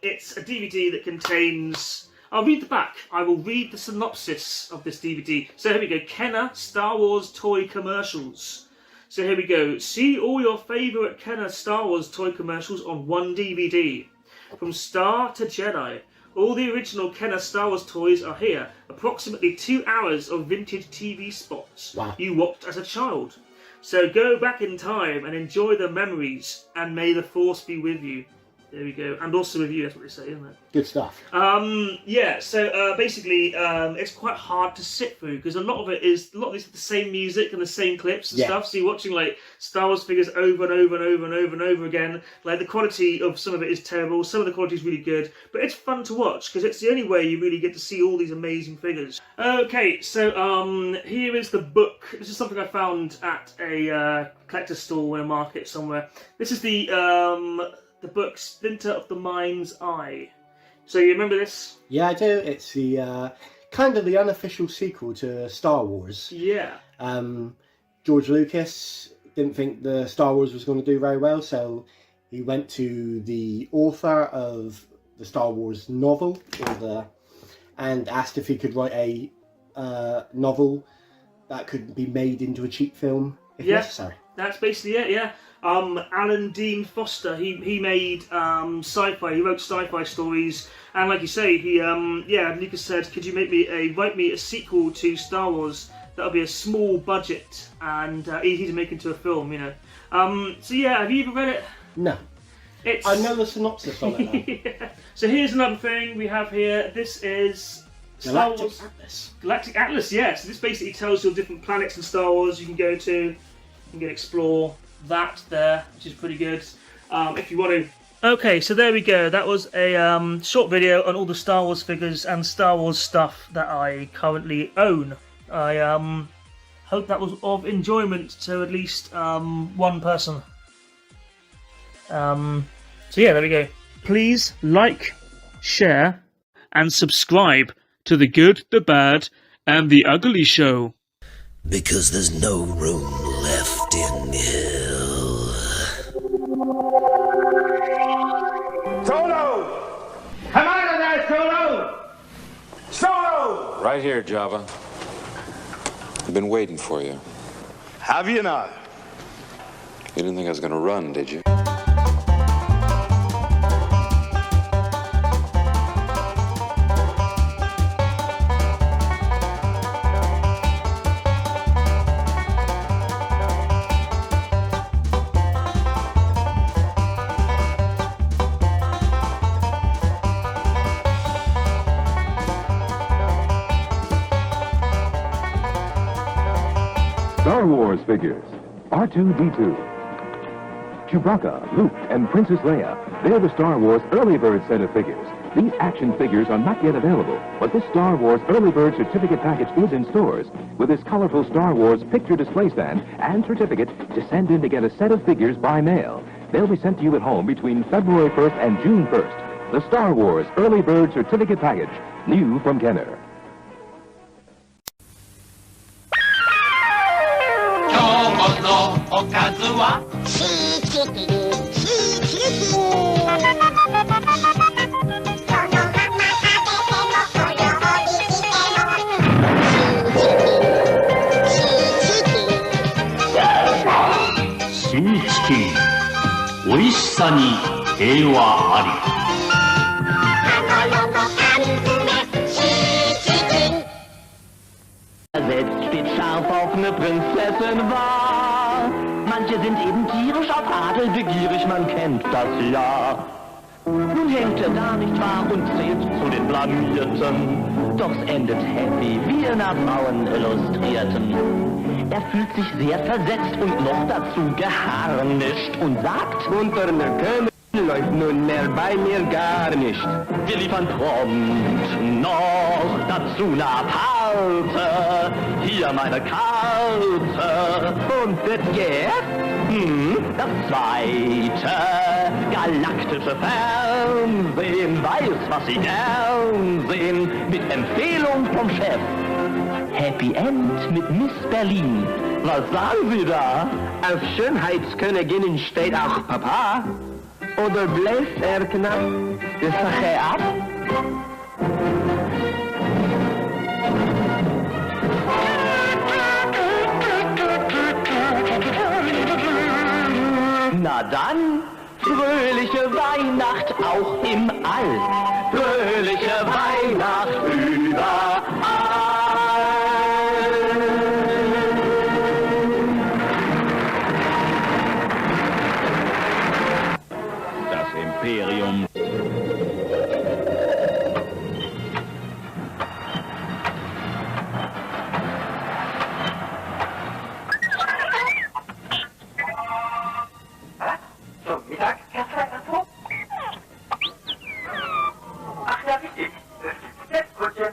A: it's a DVD that contains. I'll read the back. I will read the synopsis of this DVD. So here we go. Kenner Star Wars toy commercials. So here we go. See all your favourite Kenner Star Wars toy commercials on one DVD. From Star to Jedi. All the original Kenner Star Wars toys are here. Approximately 2 hours of vintage TV spots
B: Wow.
A: you watched as a child. So go back in time and enjoy the memories, and may the Force be with you. There we go. And also with you, that's what they say, isn't it?
B: Good stuff.
A: Yeah, so basically, it's quite hard to sit through because a lot of these are the same music and the same clips and
B: Yeah.
A: stuff. So you're watching like Star Wars figures over and over and over and over and over again. Like the quality of some of it is terrible, some of the quality is really good, but it's fun to watch because it's the only way you really get to see all these amazing figures. Okay, so here is the book. This is something I found at a collector's stall in a market somewhere. This is the book Splinter of the Mind's Eye. So you remember this?
B: Yeah, I do. It's the kind of the unofficial sequel to Star Wars.
A: Yeah.
B: George Lucas didn't think the Star Wars was going to do very well, so he went to the author of the Star Wars novel and asked if he could write a novel that could be made into a cheap film if necessary.
A: That's basically it, yeah. Alan Dean Foster, he made sci-fi, he wrote sci-fi stories, and like you say, Lucas said, could you write me a sequel to Star Wars that'll be a small budget and easy to make into a film, you know. So yeah, have you ever read it?
B: No.
A: It's...
B: I know the synopsis on it now.
A: Yeah. So here's another thing we have here. This is Star
B: Galactic
A: Wars.
B: Atlas.
A: Galactic Atlas, yes. So this basically tells you different planets in Star Wars you can go to. You can explore that there, which is pretty good. If you want to. Okay, so there we go. That was a short video on all the Star Wars figures and Star Wars stuff that I currently own. I hope that was of enjoyment to at least one person. So yeah, there we go. Please like, share, and subscribe to The Good, the Bad, and the Ugly Show.
E: Because there's no room left in hell.
F: Solo! Come out of there, Solo! Solo!
G: Right here, Java. I've been waiting for you.
F: Have you now?
G: You didn't think I was gonna run, did you?
H: Star Wars figures. R2-D2. Chewbacca, Luke, and Princess Leia. They're the Star Wars Early Bird set of figures. These action figures are not yet available, but this Star Wars Early Bird certificate package is in stores with this colorful Star Wars picture display stand and certificate to send in to get a set of figures by mail. They'll be sent to you at home between February 1st and June 1st. The Star Wars Early Bird certificate package, new from Kenner.
I: Selbst steht scharf auf eine Prinzessin war. Manche sind eben tierisch auf Adel begierig, man kennt das ja. Nun hängt er da, nicht wahr, und zählt zu den Blamierten. Doch es endet happy, wie in der Frauenillustrierten. Er fühlt sich sehr versetzt und noch dazu geharnischt und sagt: Unter einer König läuft nunmehr bei mir gar nicht. Wir liefern prompt noch dazu eine Aparte. Hier meine Karte. Und das jetzt? Das zweite. Galaktische Fernsehen weiß, was sie gern sehen. Mit Empfehlung vom Chef. Happy End mit Miss Berlin. Was sagen Sie da? Auf Schönheitsköniginnen steht auch Papa. Oder bläst er knapp die Sache ab? Na dann, fröhliche Weihnacht auch im All. Fröhliche Weihnacht überall.
J: Imperium.
F: Zum Mittag, Herr Freiherr? Ach ja, richtig. Jetzt, Kutsche.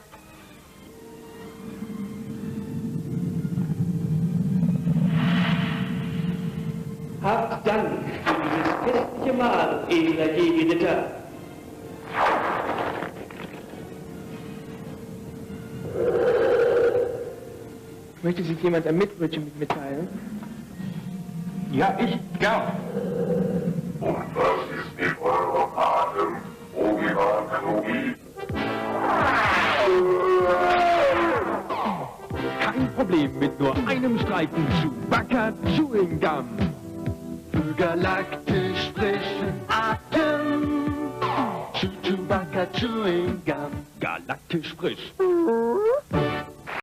I: Habt Dank für dieses festliche Mahl, edler Gegenritter.
K: Möchte sich jemand ein Mitbrötchen mit mir teilen?
F: Ja, ich, gern.
L: Und was ist mit eurem Atem, Obi-Wan Kenobi?
M: Kein Problem mit nur einem Streifen Chewbacca Chewing Gum. Für galaktisch frischen Atem. Chewbacca Chewing Gum. Galaktisch frisch.